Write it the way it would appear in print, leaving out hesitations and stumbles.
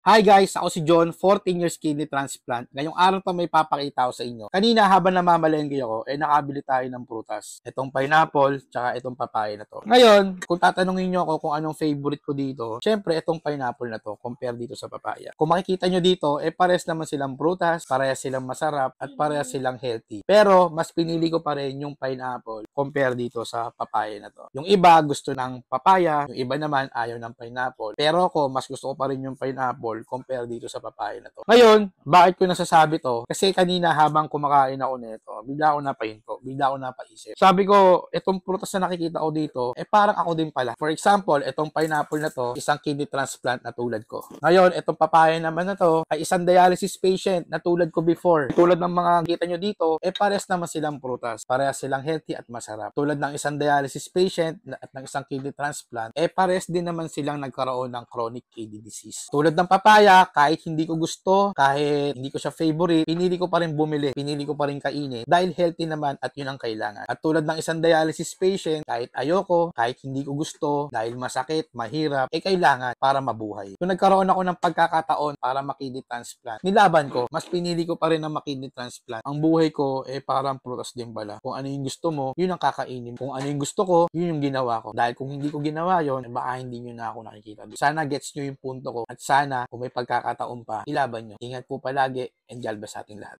Hi guys, ako si John, 14 years kidney transplant. Ngayong araw pa may papakita ako sa inyo. Kanina habang namamalengke ako, nakabili tayo ng prutas. Itong pineapple, tsaka itong papaya na to. Ngayon, kung tatanungin nyo ako kung anong favorite ko dito, syempre itong pineapple na to, compare dito sa papaya. Kung makikita nyo dito, pares naman silang prutas, parehas silang masarap, at parehas silang healthy. Pero, mas pinili ko pa rin yung pineapple compare dito sa papaya na to. Yung iba gusto ng papaya, yung iba naman ayaw ng pineapple. Pero ako, mas gusto ko pa rin yung pineapple compare dito sa papaya na to. Ngayon, bakit ko nasasabi to? Kasi kanina habang kumakain ako nito, bigla ako napahinto, bigla ako napaisip. Sabi ko, itong prutas na nakikita ko dito, parang ako din pala. For example, itong pineapple na to, isang kidney transplant na tulad ko. Ngayon, itong papaya naman na to, ay isang dialysis patient na tulad ko before. Tulad ng mga kita nyo dito, pares naman silang prutas. Parehas silang healthy at masarap. Tulad ng isang dialysis patient at ng isang kidney transplant, pares din naman silang nagkaroon ng chronic kidney disease. Tulad ng papaya, kahit hindi ko gusto, kahit hindi ko siya favorite, pinili ko pa rin bumili, pinili ko pa rin kainin dahil healthy naman at yun ang kailangan. At tulad ng isang dialysis patient, kahit ayoko, kahit hindi ko gusto, dahil masakit, mahirap, kailangan para mabuhay. Kung nagkaroon ako ng pagkakataon para makidney transplant, nilaban ko, mas pinili ko pa rin ang makidney transplant. Ang buhay ko, parang prutas din bala. Kung ano yung gusto mo, yun ang kakainin. Kung ano yung gusto ko, yun yung ginawa ko. Dahil kung hindi ko ginawa yun, baka hindi nyo na ako nakikita. Sana gets nyo yung punto ko at sana kung may pagkakataon pa, ilaban nyo. Ingat po palagi and God bless sa ating lahat.